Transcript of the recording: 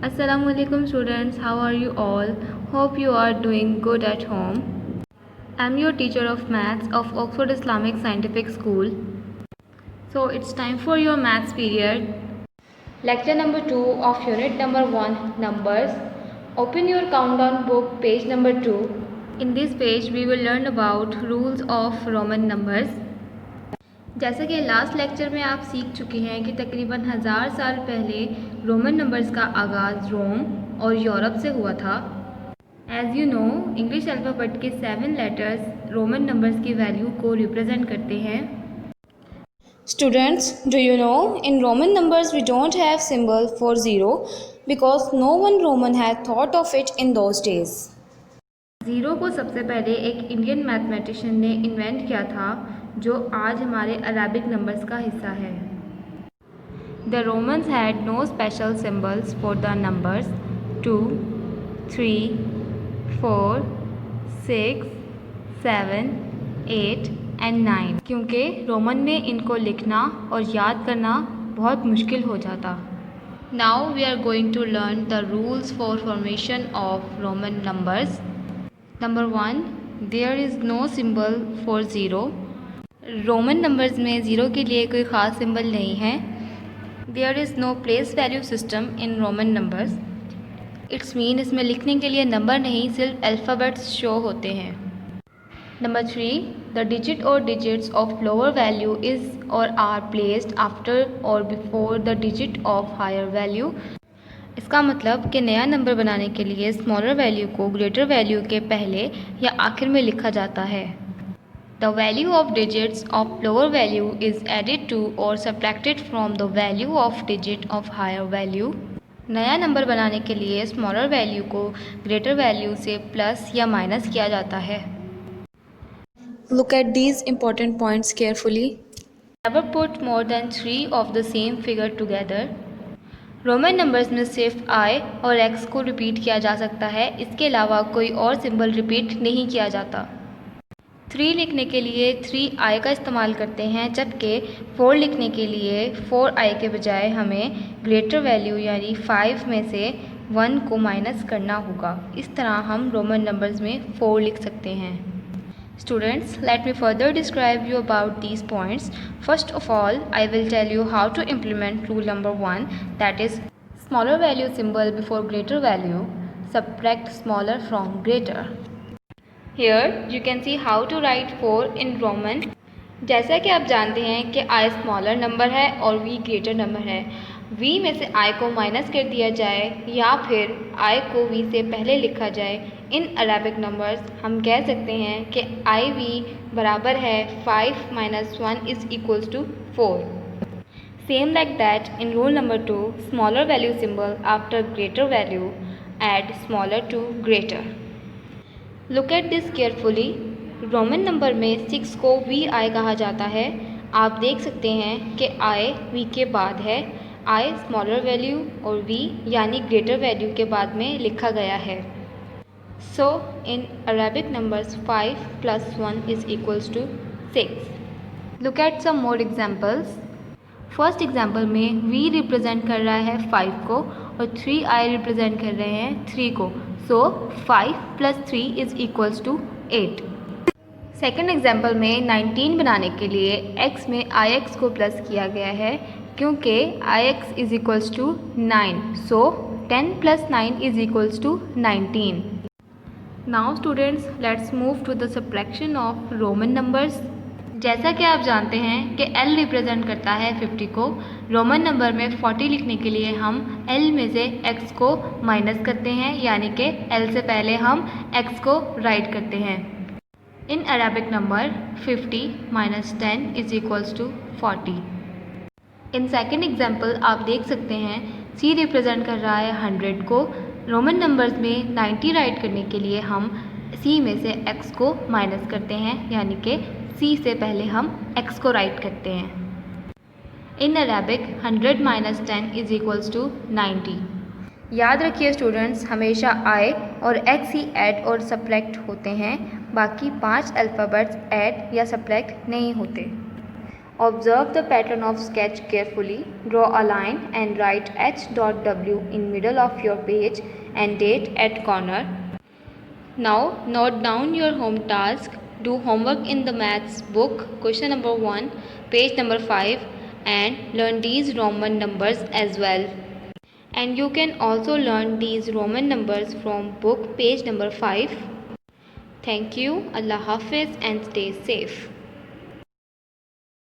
Assalamualaikum students, how are you all? Hope you are doing good at home. I'm your teacher of maths of Oxford Islamic Scientific School. So it's time for your maths period. Lecture number 2 of unit number 1, numbers. Open your countdown book, page number 2. In this page we will learn about rules of Roman numbers. जैसा कि last lecture में आप सीख चुके हैं कि तकरीबन 1000 साल पहले रोमन नंबर्स का आगाज़ रोम और यूरोप से हुआ था। As you know, English alphabet के 7 लेटर्स रोमन नंबर्स की वैल्यू को रिप्रेजेंट करते हैं। Students, do you know in Roman numbers we don't have symbol for zero because no one Roman had thought of it in those days. Zero को सबसे पहले एक Indian mathematician ने invent किया था जो आज हमारे अरेबिक नंबर्स का हिस्सा है। The Romans had no special symbols for the numbers 2, 3, 4, 6, 7, 8 and 9 क्योंकि रोमन में इनको लिखना और याद करना बहुत मुश्किल हो जाता। Now we are going to learn the rules for formation of Roman numbers. Number 1, there is no symbol for zero. Roman numbers में ज़ीरो के लिए कोई ख़ास सिंबल नहीं है। There is no place value system in Roman numbers. It's mean इसमें लिखने के लिए नंबर नहीं, सिर्फ अल्फ़ाबेट्स शो होते हैं। नंबर 3, द डिजिट और digits of lower value is और आर प्लेस्ड आफ्टर और before the digit of higher value. इसका मतलब कि नया नंबर बनाने के लिए स्मॉलर वैल्यू को ग्रेटर वैल्यू के पहले या आखिर में लिखा जाता है। The value of digits of lower value is added to और subtracted from the value of digit of higher value. नया नंबर बनाने के लिए स्मॉलर वैल्यू को ग्रेटर वैल्यू से प्लस या माइनस किया जाता है। Look at these important points carefully. Never put more than 3 of the same figure together. Roman numbers में सिर्फ आई और एक्स को रिपीट किया जा सकता है, इसके अलावा कोई और सिंबल रिपीट नहीं किया जाता। 3 लिखने के लिए 3i का इस्तेमाल करते हैं, जबकि 4 लिखने के लिए 4i के बजाय हमें ग्रेटर वैल्यू यानी 5 में से 1 को माइनस करना होगा। इस तरह हम रोमन नंबर्स में 4 लिख सकते हैं। Students, let me further describe you about these points. First of all, I will tell you how to implement rule number 1, that is smaller value symbol before greater value, subtract smaller from greater. Here you can see how to write 4 in Roman. जैसा कि आप जानते हैं कि i smaller number है और v greater number है। v में से i को माइनस कर दिया जाए या फिर i को v से पहले लिखा जाए। इन अरेबिक नंबर्स हम कह सकते हैं कि iv बराबर है 5 - 1 is equals to 4। Same like that in rule number 2, smaller value symbol after greater value, add smaller to greater. Look at this carefully. Roman number में 6 को vi कहा जाता है। आप देख सकते हैं कि i v के बाद है, i स्मॉलर वैल्यू और v यानी ग्रेटर वैल्यू के बाद में लिखा गया है। So in Arabic numbers 5 + 1 is equals to 6। Look at some more examples. First example में v रिप्रेजेंट कर रहा है 5 को और 3i रिप्रेजेंट कर रहे हैं 3 को। So 5 + 3 is equals to 8। Second example में 19 बनाने के लिए x में ix को प्लस किया गया है क्योंकि ix is equals to 9। So 10 + 9 is equals to 19। Now students, let's move to the subtraction of Roman numbers. जैसा कि आप जानते हैं कि L रिप्रेजेंट करता है 50 को। रोमन नंबर में 40 लिखने के लिए हम L में से x को माइनस करते हैं, यानी कि L से पहले हम x को राइट करते हैं। In Arabic number 50 - 10 is equals to 40। In second example आप देख सकते हैं C रिप्रेजेंट कर रहा है 100 को। रोमन नंबर्स में 90 राइट करने के लिए हम C में से x को माइनस करते हैं, यानी कि C से पहले हम x को राइट करते हैं। In Arabic 100 - 10 is equals to 90। याद रखिए स्टूडेंट्स, हमेशा i और x ही ऐड और सब्ट्रैक्ट होते हैं, बाकी 5 अल्फ़ाबेट्स ऐड या सब्ट्रैक्ट नहीं होते। Observe the pattern of sketch carefully. Draw a line and write h.w in middle of your page and date at corner. Now note down your home task. Do homework in the maths book, question number 1, page number 5, and learn these Roman numbers as well. And you can also learn these Roman numbers from book page number 5. Thank you. Allah Hafiz and stay safe.